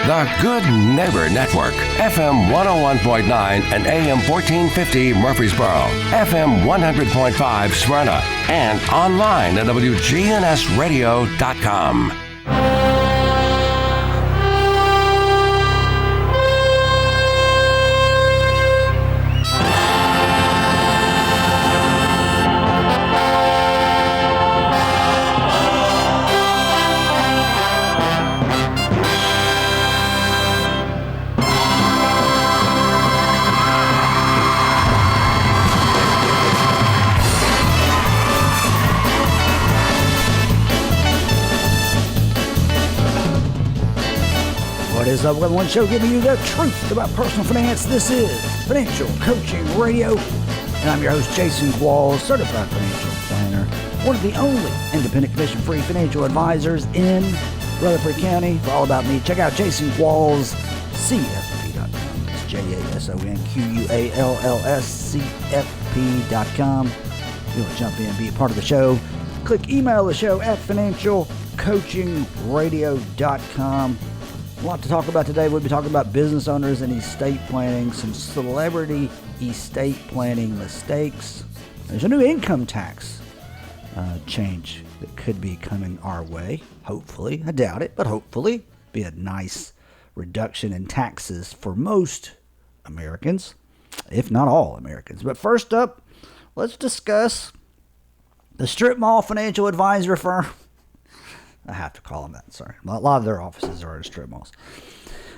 The Good Neighbor Network, FM 101.9 and AM 1450 Murfreesboro, FM 100.5 Smyrna, and online at WGNSradio.com. What is up? We got one show giving you the truth about personal finance. This is Financial Coaching Radio, and I'm your host, Jason Walls, certified financial planner, one of the only independent commission-free financial advisors in Rutherford County. For all about me, check out jasonqualls.cfp.com. It's JasonQuallsCFP.com. If you want to jump in and be a part of the show, click email the show at financialcoachingradio.com. A lot to talk about today. We'll be talking about business owners and estate planning, some celebrity estate planning mistakes. There's a new income tax change that could be coming our way. Hopefully. I doubt it, but hopefully. Be a nice reduction in taxes for most Americans, if not all Americans. But first up, let's discuss the strip mall financial advisor firm. I have to call them that, sorry. A lot of their offices are in strip malls.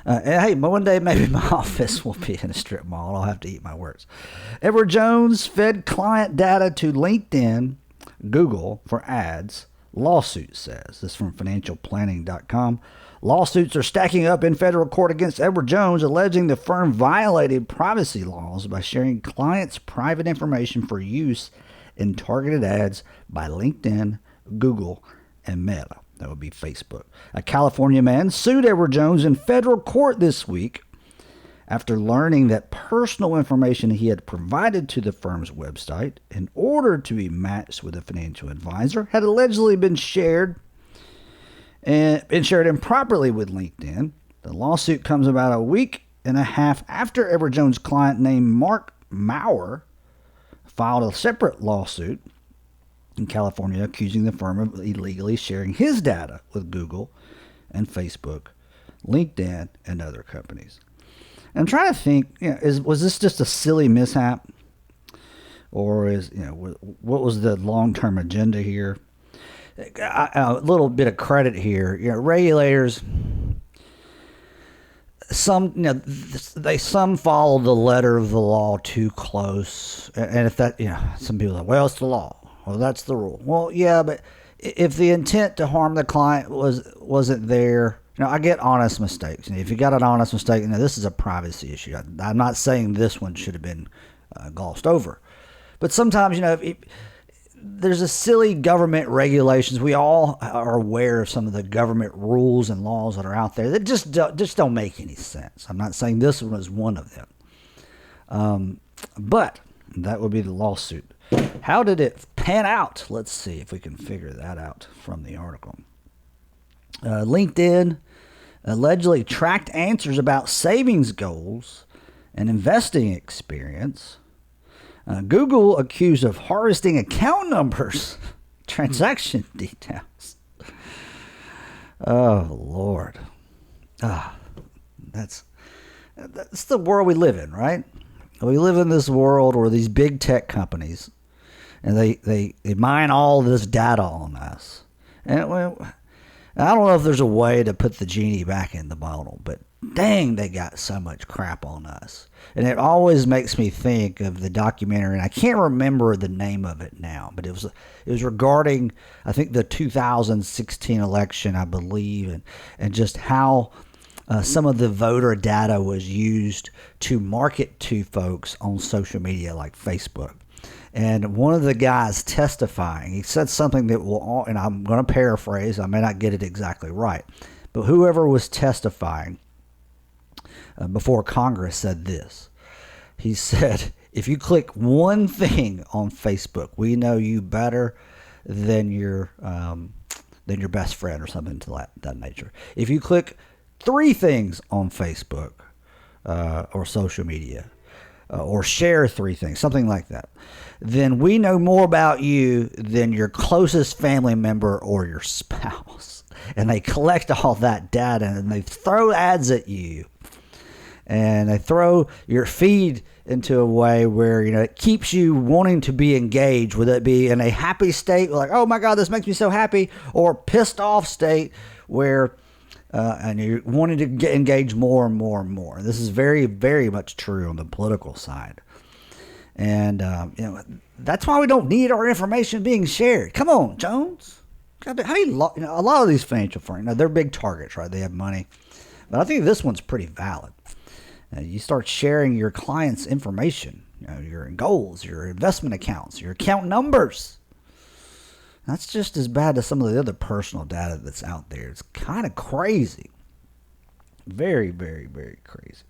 And hey, one day maybe my office will be in a strip mall. I'll have to eat my words. Edward Jones fed client data to LinkedIn, Google for ads. Lawsuit says. This is from financialplanning.com. Lawsuits are stacking up in federal court against Edward Jones, alleging the firm violated privacy laws by sharing clients' private information for use in targeted ads by LinkedIn, Google, and Meta. That would be Facebook. A California man sued Edward Jones in federal court this week after learning that personal information he had provided to the firm's website in order to be matched with a financial advisor had allegedly been shared improperly with LinkedIn. The lawsuit comes about a week and a half after Edward Jones' client named Mark Maurer filed a separate lawsuit in California, accusing the firm of illegally sharing his data with Google and Facebook, LinkedIn, and other companies. And I'm trying to think, was this just a silly mishap, or what was the long-term agenda here? A little bit of credit here. Regulators, some follow the letter of the law too close, and if that, some people are like, well, it's the law. Well, that's the rule. Well, yeah, but if the intent to harm the client wasn't there, I get honest mistakes. And if you got an honest mistake, this is a privacy issue. I'm not saying this one should have been glossed over. But sometimes, there's a silly government regulations. We all are aware of some of the government rules and laws that are out there that just don't make any sense. I'm not saying this one is one of them. But that would be the lawsuit. How did it pan out? Let's see if we can figure that out from the article. LinkedIn allegedly tracked answers about savings goals and investing experience. Google accused of harvesting account numbers, transaction details. Oh, Lord. That's the world we live in, right? We live in this world where these big tech companies, and they mine all this data on us. And I don't know if there's a way to put the genie back in the bottle, but dang, they got so much crap on us. And it always makes me think of the documentary, and I can't remember the name of it now, but it was regarding, I think, the 2016 election, I believe, and just how some of the voter data was used to market to folks on social media like Facebook. And one of the guys testifying, he said something that will, and I'm going to paraphrase, I may not get it exactly right, but whoever was testifying before Congress said this. He said, if you click one thing on Facebook, we know you better than your best friend or something to that nature. If you click 3 things on Facebook or social media, or share 3 things, something like that, then we know more about you than your closest family member or your spouse. And they collect all that data and they throw ads at you. And they throw your feed into a way where, it keeps you wanting to be engaged, whether it be in a happy state, like, oh my God, this makes me so happy, or pissed off state where and you're wanting to get engaged more and more and more. This is very, very much true on the political side. And, that's why we don't need our information being shared. Come on, Jones. A lot of these financial firms, they're big targets, right? They have money. But I think this one's pretty valid. You start sharing your clients' information, your goals, your investment accounts, your account numbers. That's just as bad as some of the other personal data that's out there. It's kind of crazy. Very, very, very crazy.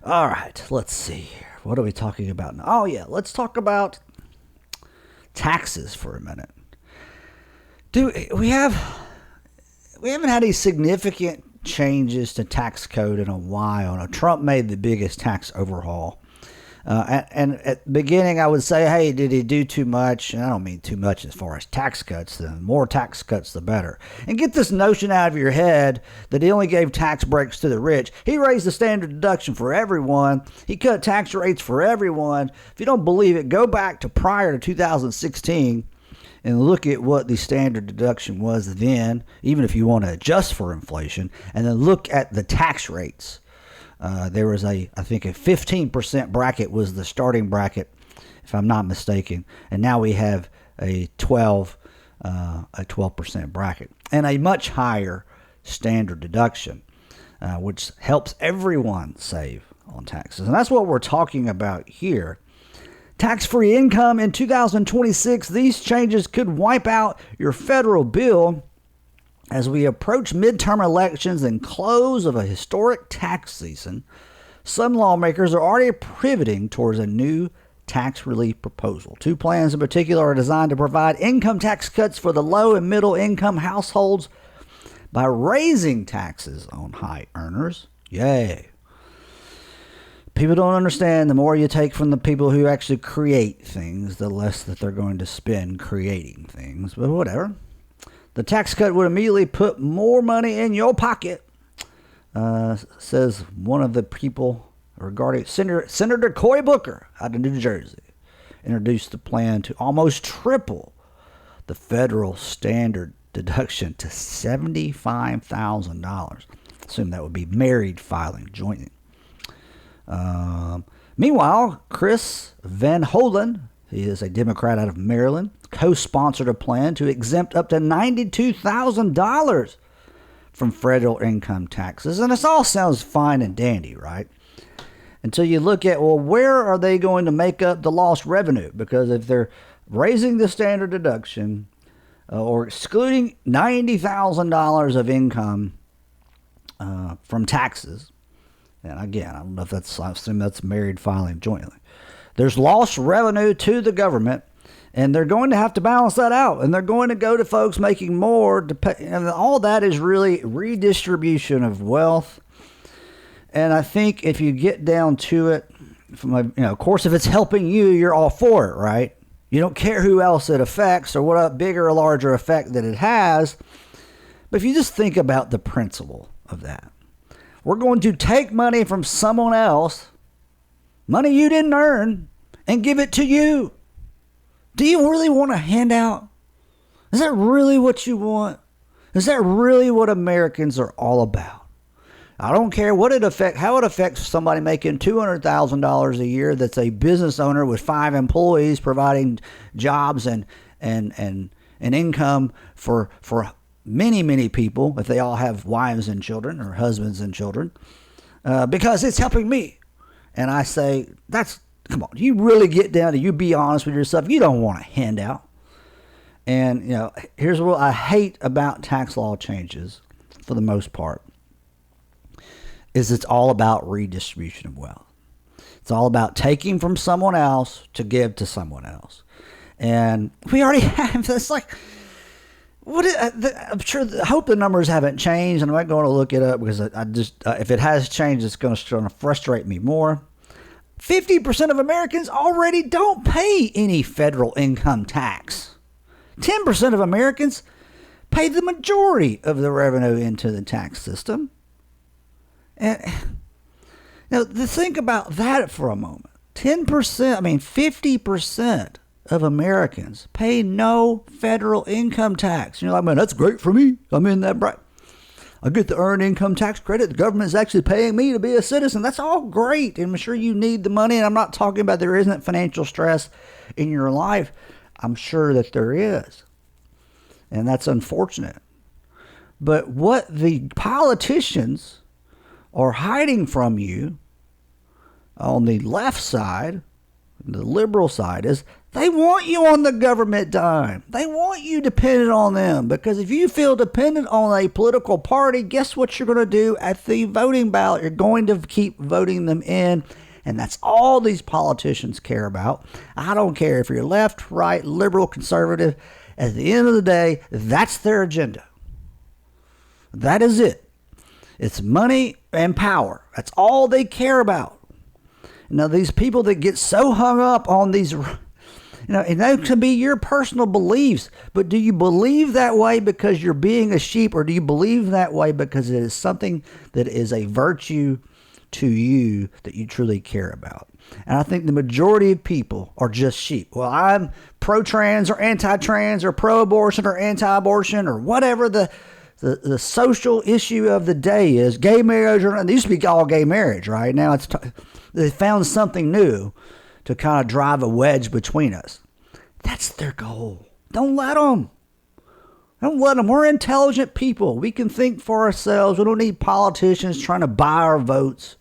All right, let's see here. What are we talking about now? Oh, yeah, let's talk about taxes for a minute. We haven't had any significant changes to tax code in a while. Trump made the biggest tax overhaul. And at the beginning, I would say, hey, did he do too much? And I don't mean too much as far as tax cuts. The more tax cuts, the better. And get this notion out of your head that he only gave tax breaks to the rich. He raised the standard deduction for everyone. He cut tax rates for everyone. If you don't believe it, go back to prior to 2016 and look at what the standard deduction was then, even if you want to adjust for inflation, and then look at the tax rates. There was I think a 15% bracket was the starting bracket, if I'm not mistaken, and now we have a 12% bracket and a much higher standard deduction, which helps everyone save on taxes, and that's what we're talking about here. Tax-free income in 2026. These changes could wipe out your federal bill. As we approach midterm elections and close of a historic tax season, some lawmakers are already pivoting towards a new tax relief proposal. 2 plans in particular are designed to provide income tax cuts for the low and middle income households by raising taxes on high earners. Yay. People don't understand the more you take from the people who actually create things, the less that they're going to spend creating things, but whatever. The tax cut would immediately put more money in your pocket, says one of the people regarding Senator Cory Booker out of New Jersey. Introduced the plan to almost triple the federal standard deduction to $75,000. Assume that would be married filing jointly. Meanwhile, Chris Van Hollen, he is a Democrat out of Maryland, co-sponsored a plan to exempt up to $92,000 from federal income taxes. And this all sounds fine and dandy, right? Until you look at, well, where are they going to make up the lost revenue? Because if they're raising the standard deduction or excluding $90,000 of income from taxes, and again, I don't know if that's, I assume that's married filing jointly. There's lost revenue to the government, and they're going to have to balance that out. And they're going to go to folks making more. And all that is really redistribution of wealth. And I think if you get down to it, of course, if it's helping you, you're all for it, right? You don't care who else it affects or what a bigger or larger effect that it has. But if you just think about the principle of that, we're going to take money from someone else, money you didn't earn, and give it to you. Do you really want a handout? Is that really what you want? Is that really what Americans are all about? I don't care what how it affects somebody making $200,000 a year that's a business owner with 5 employees providing jobs and income for many, many people, if they all have wives and children or husbands and children, because it's helping me. And I say, come on, you really get down to you be honest with yourself. You don't want a handout. And, here's what I hate about tax law changes for the most part, is it's all about redistribution of wealth. It's all about taking from someone else to give to someone else. And we already have this, I'm sure. I hope the numbers haven't changed, and I'm not going to look it up because I just if it has changed, it's going to frustrate me more. 50% of Americans already don't pay any federal income tax. 10% of Americans pay the majority of the revenue into the tax system. And now, think about that for a moment. 50% of Americans pay no federal income tax. You're like, man, that's great for me. I'm in that bright. I get the earned income tax credit. The government is actually paying me to be a citizen. That's all great. And I'm sure you need the money. And I'm not talking about there isn't financial stress in your life. I'm sure that there is. And that's unfortunate. But what the politicians are hiding from you on the left side, the liberal side, is they want you on the government dime. They want you dependent on them, because if you feel dependent on a political party, guess what you're going to do at the voting ballot? You're going to keep voting them in, and that's all these politicians care about. I don't care if you're left, right, liberal, conservative. At the end of the day, that's their agenda. That is it. It's money and power. That's all they care about. Now, these people that get so hung up on these, and that can be your personal beliefs, but do you believe that way because you're being a sheep, or do you believe that way because it is something that is a virtue to you that you truly care about? And I think the majority of people are just sheep. Well, I'm pro-trans or anti-trans or pro-abortion or anti-abortion or whatever the social issue of the day is. Gay marriage, or it used to be all gay marriage, right? Now they found something new to kind of drive a wedge between us. That's their goal. Don't let them. Don't let them. We're intelligent people. We can think for ourselves. We don't need politicians trying to buy our votes.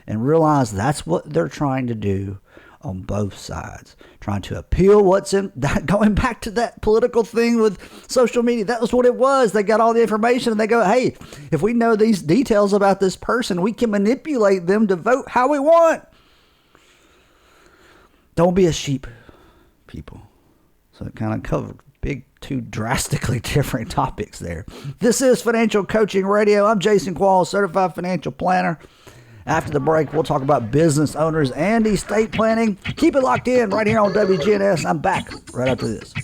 And realize that's what they're trying to do on both sides. Trying to appeal what's in, going back to that political thing with social media. That was what it was. They got all the information and they go, hey, if we know these details about this person, we can manipulate them to vote how we want. Don't be a sheep, people. So it kind of covered two drastically different topics there. This is Financial Coaching Radio. I'm Jason Qualls, certified financial planner. After the break, we'll talk about business owners and estate planning. Keep it locked in right here on WGNS. I'm back right after this.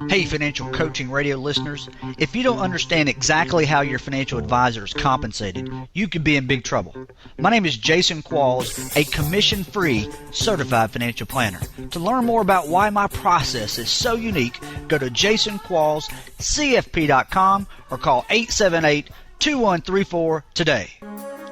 Hey, Financial Coaching Radio listeners. If you don't understand exactly how your financial advisor is compensated, you could be in big trouble. My name is Jason Qualls, a commission-free certified financial planner. To learn more about why my process is so unique, go to jasonquallscfp.com or call 878-2134 today.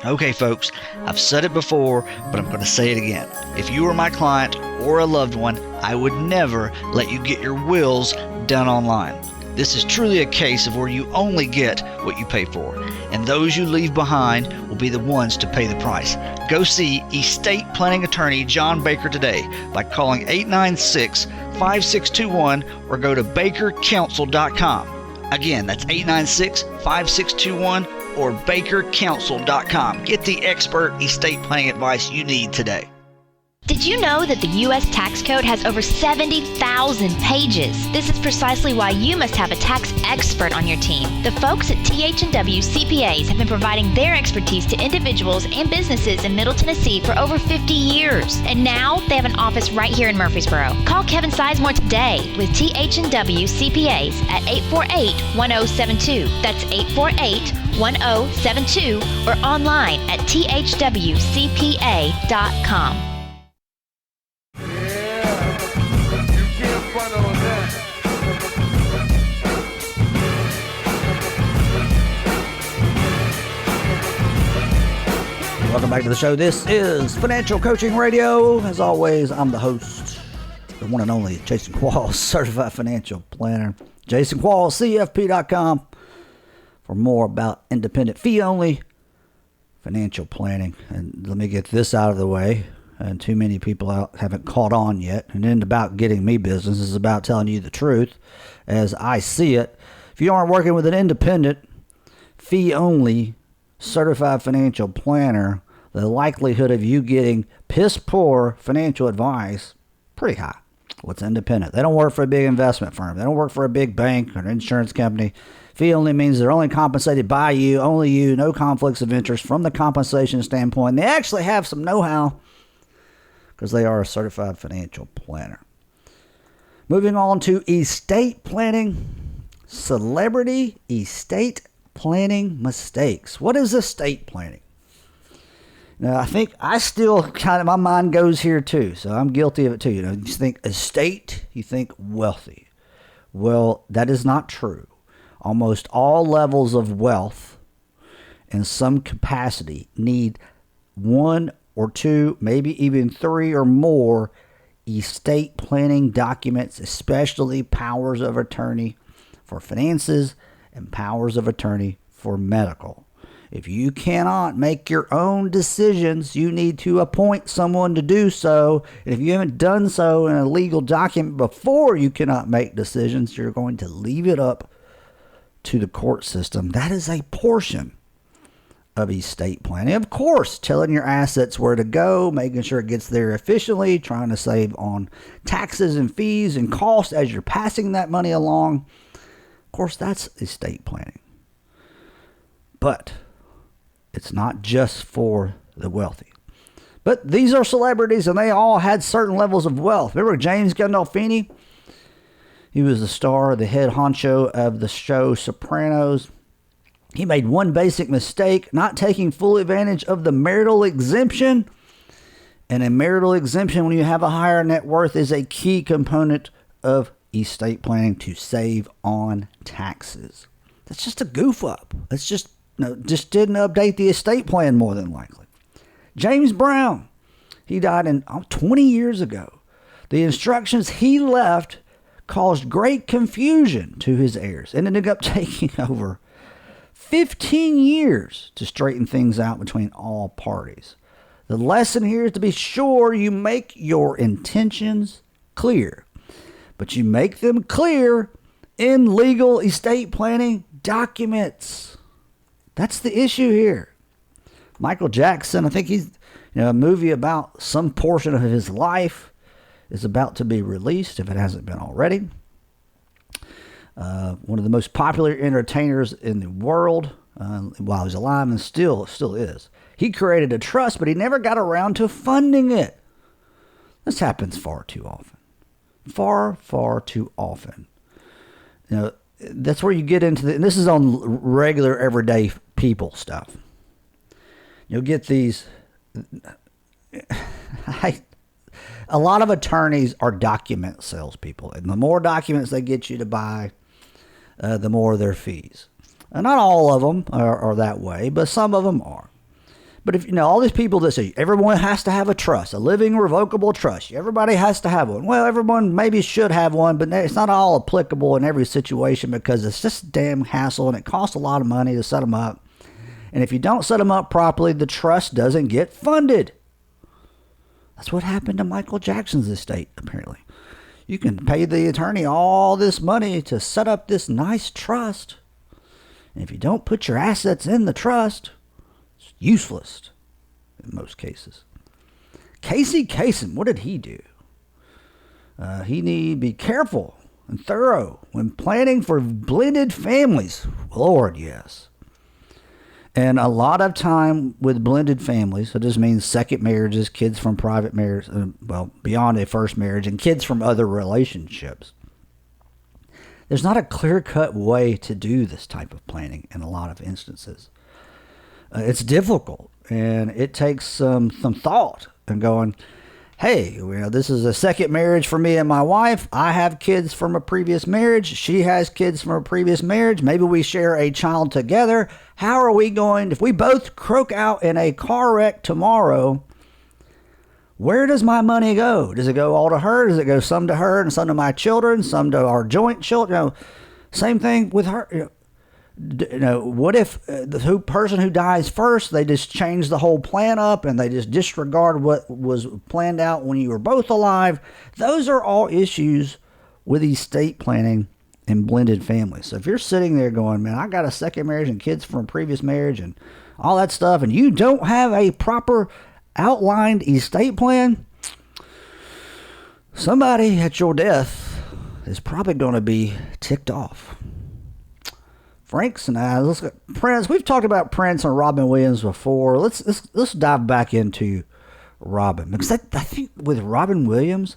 Okay, folks, I've said it before, but I'm going to say it again. If you were my client or a loved one, I would never let you get your wills done online. This is truly a case of where you only get what you pay for, and those you leave behind will be the ones to pay the price. Go see estate planning attorney John Baker today by calling 896-5621 or go to bakercounsel.com. Again, that's 896-5621 or bakercounsel.com. Get the expert estate planning advice you need today. Did you know that the U.S. Tax Code has over 70,000 pages? This is precisely why you must have a tax expert on your team. The folks at TH&W CPAs have been providing their expertise to individuals and businesses in Middle Tennessee for over 50 years. And now they have an office right here in Murfreesboro. Call Kevin Sizemore today with TH&W CPAs at 848-1072. That's 848-1072 or online at thwcpa.com. Welcome back to the show. This is Financial Coaching Radio. As always, I'm the host, the one and only Jason Qualls, certified financial planner. Jason Qualls, CFP.com for more about independent fee-only financial planning. And let me get this out of the way. And too many people out haven't caught on yet. And it isn't about getting me business. It's about telling you the truth as I see it. If you aren't working with an independent, fee-only, certified financial planner the likelihood of you getting piss poor financial advice pretty high. What's independent? They don't work for a big investment firm. They don't work for a big bank or an insurance company. Fee only means they're only compensated by you, only you, no conflicts of interest from the compensation standpoint. They actually have some know-how because they are a certified financial planner. Moving on to estate planning, celebrity estate planning mistakes. What is estate planning? Now, I think I still kind of, my mind goes here too, so I'm guilty of it too. You think estate, you think wealthy. Well, that is not true. Almost all levels of wealth in some capacity need 1 or 2, maybe even 3 or more estate planning documents, especially powers of attorney for finances and powers of attorney for medical. If you cannot make your own decisions, you need to appoint someone to do so. And if you haven't done so in a legal document before you cannot make decisions, you're going to leave it up to the court system. That is a portion of estate planning. Of course, telling your assets where to go, making sure it gets there efficiently, trying to save on taxes and fees and costs as you're passing that money along. Of course, that's estate planning. But it's not just for the wealthy. But these are celebrities, and they all had certain levels of wealth. Remember James Gandolfini? He was the star, the head honcho of the show Sopranos. He made one basic mistake, not taking full advantage of the marital exemption. And a marital exemption, when you have a higher net worth, is a key component of estate planning to save on taxes. That's just a goof up. That's just didn't update the estate plan more than likely. James Brown, he died 20 years ago. The instructions he left caused great confusion to his heirs and ended up taking over 15 years to straighten things out between all parties. The lesson here is to be sure you make your intentions clear, but you make them clear in legal estate planning documents. That's the issue here. Michael Jackson, I think he's, a movie about some portion of his life is about to be released, if it hasn't been already. One of the most popular entertainers in the world, while he's alive and still is. He created a trust, but he never got around to funding it. This happens far too often. Far too often. That's where you get into and this is on regular everyday people stuff. You'll get these, a lot of attorneys are document salespeople, and the more documents they get you to buy, the more their fees. And not all of them are that way, but some of them are. But if all these people that say everyone has to have a trust, a living revocable trust, everybody has to have one. Well, everyone maybe should have one, but it's not all applicable in every situation because it's just a damn hassle and it costs a lot of money to set them up. And if you don't set them up properly, the trust doesn't get funded. That's what happened to Michael Jackson's estate, apparently. You can pay the attorney all this money to set up this nice trust. And if you don't put your assets in the trust, it's useless in most cases. Casey Kasem, what did he do? He need to be careful and thorough when planning for blended families. Lord, yes. And a lot of time with blended families, so this means second marriages, kids from private marriage, beyond a first marriage, and kids from other relationships. There's not a clear-cut way to do this type of planning in a lot of instances. It's difficult, and it takes some thought and going, hey, this is a second marriage for me and my wife. I have kids from a previous marriage. She has kids from a previous marriage. Maybe we share a child together. How are we going, if we both croak out in a car wreck tomorrow, where does my money go? Does it go all to her? Does it go some to her and some to my children, some to our joint children? Same thing with her. What if the person who dies first, they just change the whole plan up and they just disregard what was planned out when you were both alive? Those are all issues with estate planning and blended families. So if you're sitting there going, man, I got a second marriage and kids from a previous marriage, and all that stuff, and you don't have a proper outlined estate plan, somebody at your death is probably going to be ticked off. Frank Sinatra, let's go. Prince. We've talked about Prince and Robin Williams before. Let's dive back into Robin, because I think with Robin Williams,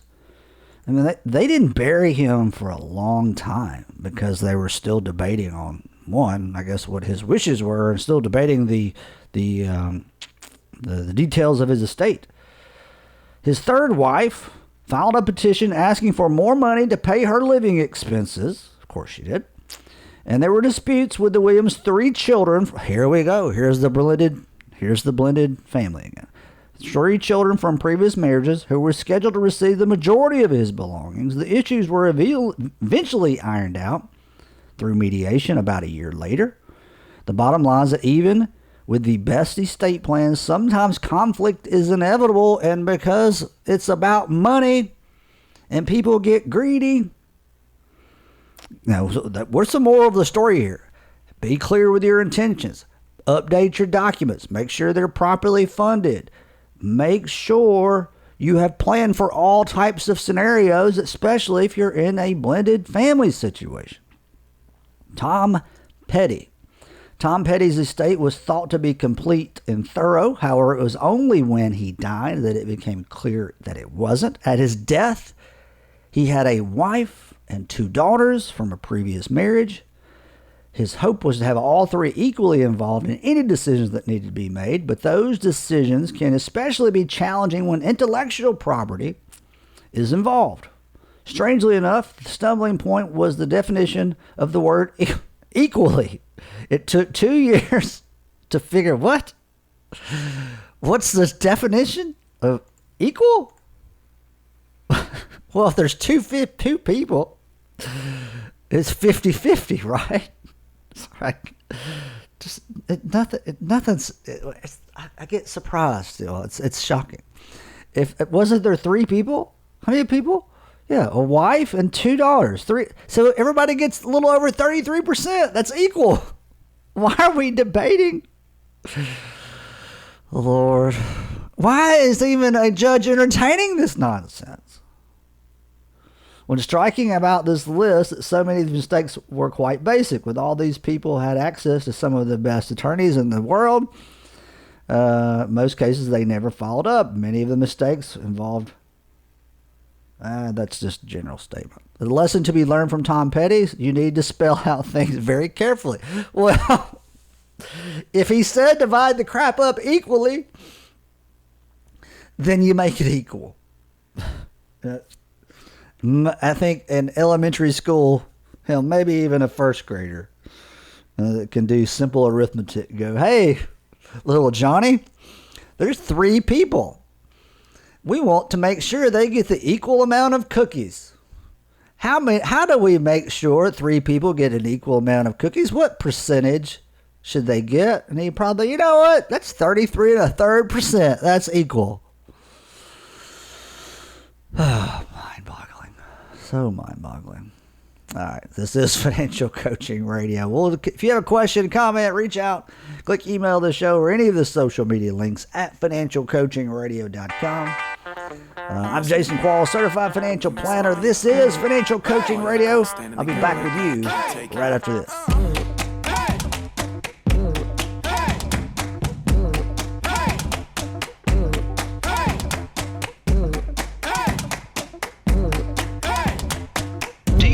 I mean, they didn't bury him for a long time because they were still debating on one, I guess, what his wishes were, and still debating the details of his estate. His third wife filed a petition asking for more money to pay her living expenses. Of course she did. And there were disputes with the Williams' 3 children. Here we go. Here's the blended family again. 3 children from previous marriages who were scheduled to receive the majority of his belongings. The issues were eventually ironed out through mediation about a year later. The bottom line is that even with the best estate plans, sometimes conflict is inevitable, and because it's about money and people get greedy. Now, what's the moral of the story here? Be clear with your intentions. Update your documents. Make sure they're properly funded. Make sure you have planned for all types of scenarios, especially if you're in a blended family situation. Tom Petty. Tom Petty's estate was thought to be complete and thorough. However, it was only when he died that it became clear that it wasn't. At his death, he had a wife and 2 daughters from a previous marriage. His hope was to have all 3 equally involved in any decisions that needed to be made, but those decisions can especially be challenging when intellectual property is involved. Strangely enough, the stumbling point was the definition of the word equally. It took 2 years to figure what? What's the definition of equal? Well, if there's two people, it's 50-50, right? It's like, just nothing's. I get surprised still. It's shocking. If wasn't there 3 people? How many people? Yeah, a wife and 2 daughters. 3. So everybody gets a little over 33%. That's equal. Why are we debating? Lord, why is even a judge entertaining this nonsense? What's striking about this list that so many of the mistakes were quite basic. With all these people had access to some of the best attorneys in the world, most cases they never followed up. Many of the mistakes involved. That's just a general statement. The lesson to be learned from Tom Petty: you need to spell out things very carefully. Well, if he said divide the crap up equally, then you make it equal. I think in elementary school, hell, maybe even a first grader that can do simple arithmetic go, hey, little Johnny, there's 3 people. We want to make sure they get the equal amount of cookies. How do we make sure 3 people get an equal amount of cookies? What percentage should they get? And he probably, you know what? That's 33 1/3%. That's equal. Mind-boggling. So mind-boggling. All right, this is Financial Coaching Radio. Well, if you have a question, comment, reach out, click email the show or any of the social media links at financialcoachingradio.com. I'm Jason Qualls, Certified Financial Planner. This is Financial Coaching Radio. I'll be back with you right after this.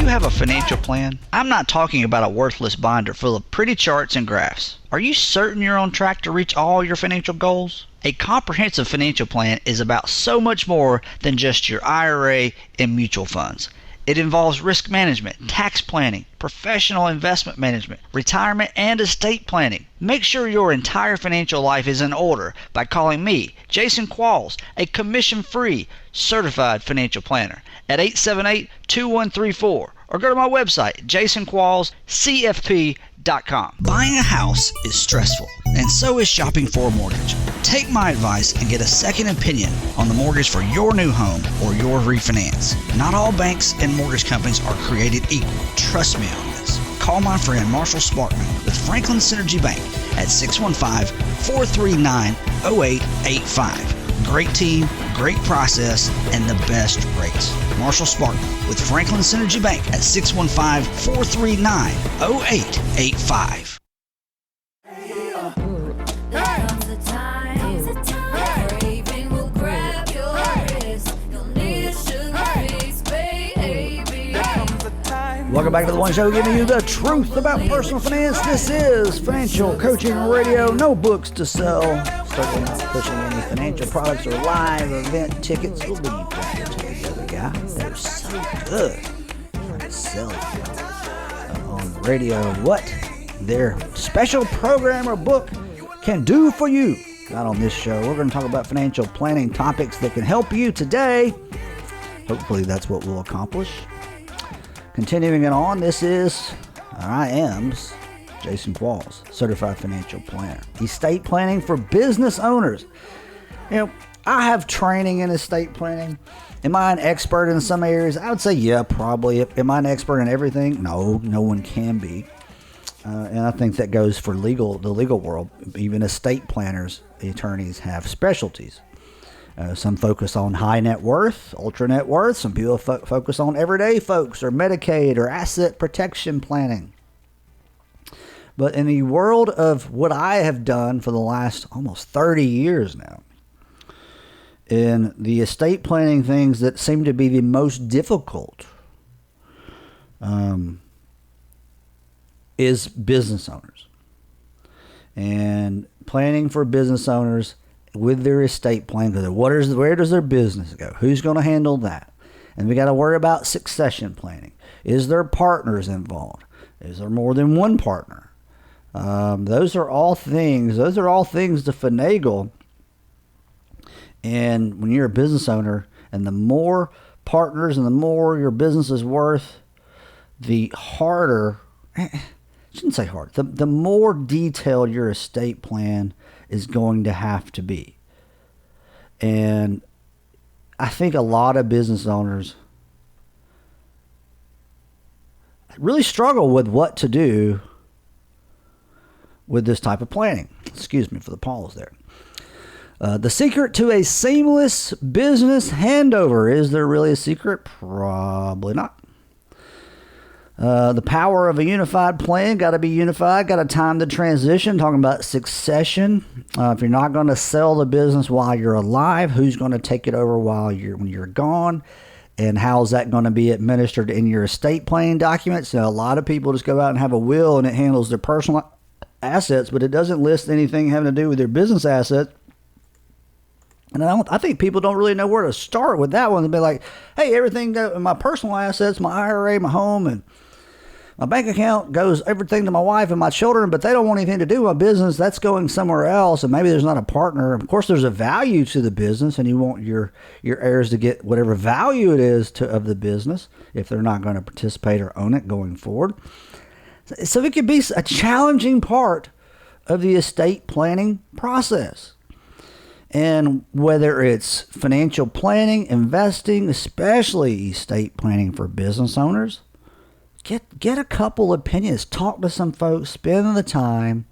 Have a financial plan? I'm not talking about a worthless binder full of pretty charts and graphs. Are you certain you're on track to reach all your financial goals? A comprehensive financial plan is about so much more than just your IRA and mutual funds. It involves risk management, tax planning, professional investment management, retirement, and estate planning. Make sure your entire financial life is in order by calling me, Jason Qualls, a commission-free certified financial planner at 878-2134. Or go to my website, jasonquallscfp.com. Buying a house is stressful, and so is shopping for a mortgage. Take my advice and get a second opinion on the mortgage for your new home or your refinance. Not all banks and mortgage companies are created equal. Trust me on this. call my friend Marshall Sparkman with Franklin Synergy Bank at 615-439-0885. Great team, great process, and the best rates. Marshall Sparkman with Franklin Synergy Bank at 615-439-0885. Welcome back to the one show giving you the truth about personal finance. This is Financial Coaching Radio. No books to sell. Certainly not pushing any financial products or live event tickets. We'll be glad to the other guy. They're so good. Trying to sell on the radio what their special program or book can do for you. Not on this show. We're going to talk about financial planning topics that can help you today. Hopefully that's what we'll accomplish. Continuing it on, this is I am's Jason Qualls, Certified Financial Planner. Estate planning for business owners. You know, I have training in estate planning. Am I an expert in some areas? I would say, yeah, probably. Am I an expert in everything? No, no one can be. And I think that goes for the legal world. Even estate planners, the attorneys have specialties. Some focus on high net worth, ultra net worth. Some people focus on everyday folks or Medicaid or asset protection planning. But in the world of what I have done for the last almost 30 years now, in the estate planning things that seem to be the most difficult is business owners. And planning for business owners with their estate plan, because where does their business go? Who's going to handle that? And we got to worry about succession planning. Is there partners involved? Is there more than one partner? Those are all things to finagle. And when you're a business owner, and the more partners and the more your business is worth, the harder, I shouldn't say hard, the more detailed your estate plan is going to have to be. And I think a lot of business owners really struggle with what to do with this type of planning. Excuse me for the pause there. The secret to a seamless business handover. Is there really a secret? Probably not. The power of a unified plan. Got to be unified. Got to time the transition. Talking about succession. If you're not going to sell the business while you're alive, who's going to take it over when you're gone? And how is that going to be administered in your estate planning documents? A lot of people just go out and have a will and it handles their personal assets, but it doesn't list anything having to do with their business assets. And I think people don't really know where to start with that one. They'll be like, hey, everything, my personal assets, my IRA, my home, and my bank account goes everything to my wife and my children, but they don't want anything to do with my business. That's going somewhere else, and maybe there's not a partner. Of course, there's a value to the business, and you want your heirs to get whatever value it is of the business if they're not going to participate or own it going forward. So it could be a challenging part of the estate planning process. And whether it's financial planning, investing, especially estate planning for business owners, get a couple opinions, talk to some folks, spend the time,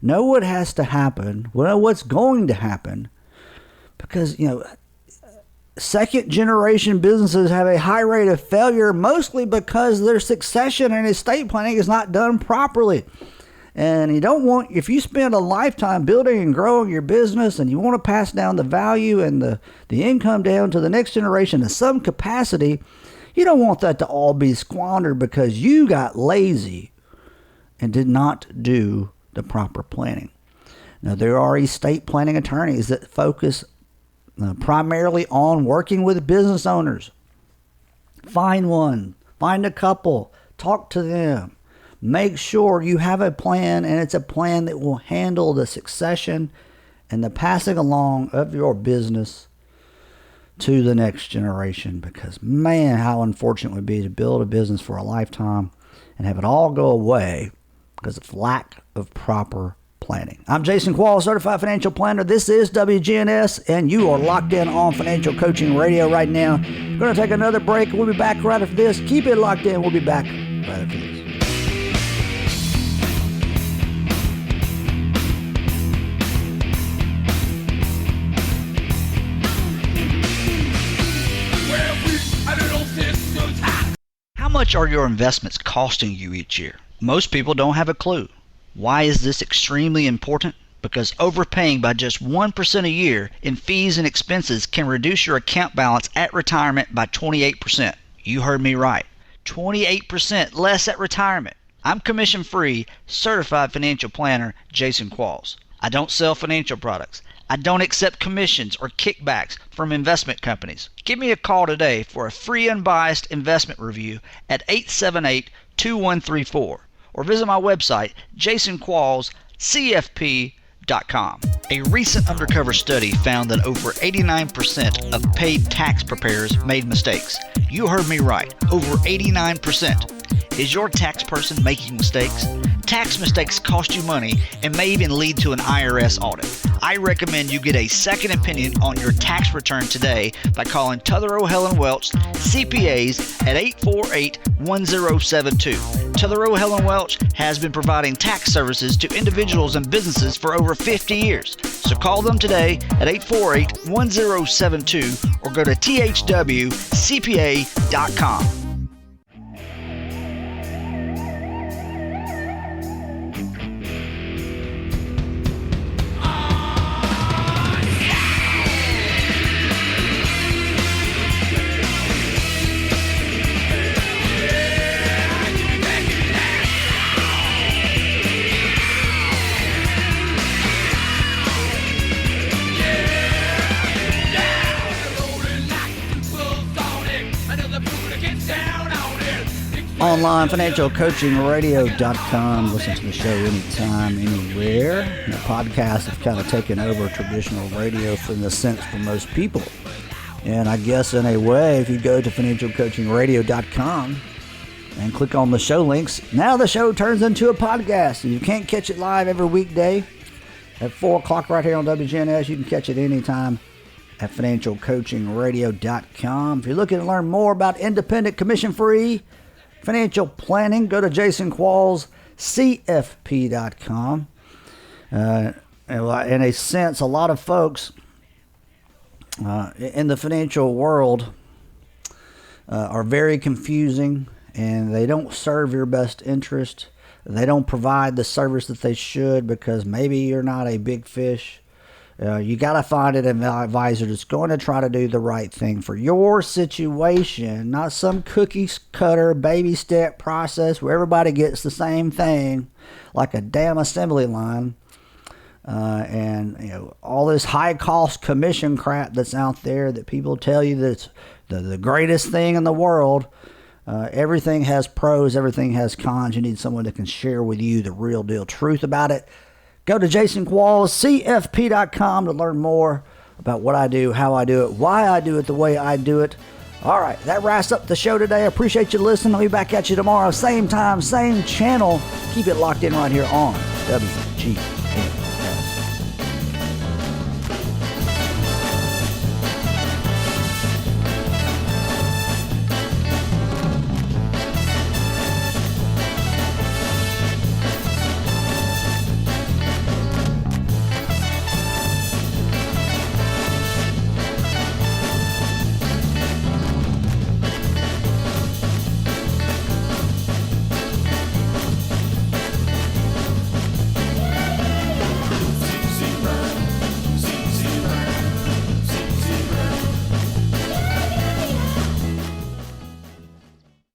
know what has to happen, know what's going to happen. Because, second generation businesses have a high rate of failure, mostly because their succession and estate planning is not done properly. And you don't want, if you spend a lifetime building and growing your business and you want to pass down the value and the income down to the next generation in some capacity, you don't want that to all be squandered because you got lazy and did not do the proper planning. Now, there are estate planning attorneys that focus primarily on working with business owners. Find one, find a couple, talk to them. Make sure you have a plan, and it's a plan that will handle the succession and the passing along of your business to the next generation. Because, man, how unfortunate it would be to build a business for a lifetime and have it all go away because of lack of proper planning. I'm Jason Qualls, Certified Financial Planner. This is WGNS, and you are locked in on Financial Coaching Radio right now. We're going to take another break. We'll be back right after this. Keep it locked in. We'll be back right after this. much are your investments costing you each year? Most people don't have a clue. Why is this extremely important? Because overpaying by just 1% a year in fees and expenses can reduce your account balance at retirement by 28%. You heard me right. 28% less at retirement. I'm commission-free, certified financial planner Jason Qualls. I don't sell financial products. I don't accept commissions or kickbacks from investment companies. Give me a call today for a free unbiased investment review at 878-2134 or visit my website, jasonquallscfp.com. A recent undercover study found that over 89% of paid tax preparers made mistakes. You heard me right, over 89%. Is your tax person making mistakes? Tax mistakes cost you money and may even lead to an IRS audit. I recommend you get a second opinion on your tax return today by calling Tutherow Helen Welch CPAs at 848-1072. Tutherow Helen Welch has been providing tax services to individuals and businesses for over 50 years. So call them today at 848-1072 or go to thwcpa.com. Online, financialcoachingradio.com. Listen to the show anytime, anywhere. The podcasts have kind of taken over traditional radio in the sense for most people. And I guess in a way, if you go to financialcoachingradio.com and click on the show links, now the show turns into a podcast. You can't catch it live every weekday at 4 o'clock right here on WGNS. You can catch it anytime at financialcoachingradio.com. If you're looking to learn more about independent, commission-free financial planning, go to jasonquallscfp.com. In a sense, a lot of folks in the financial world are very confusing, and they don't serve your best interest. They don't provide the service that they should because maybe you're not a big fish. You got to find an advisor that's going to try to do the right thing for your situation, not some cookie cutter baby step process where everybody gets the same thing like a damn assembly line. And you know, all this high cost commission crap that's out there that people tell you that it's the greatest thing in the world. Everything has pros, everything has cons. You need someone that can share with you the real deal truth about it. Go to jasonquallscfp.com to learn more about what I do, how I do it, why I do it the way I do it. All right, that wraps up the show today. I appreciate you listening. I'll be back at you tomorrow, same time, same channel. Keep it locked in right here on WGNS.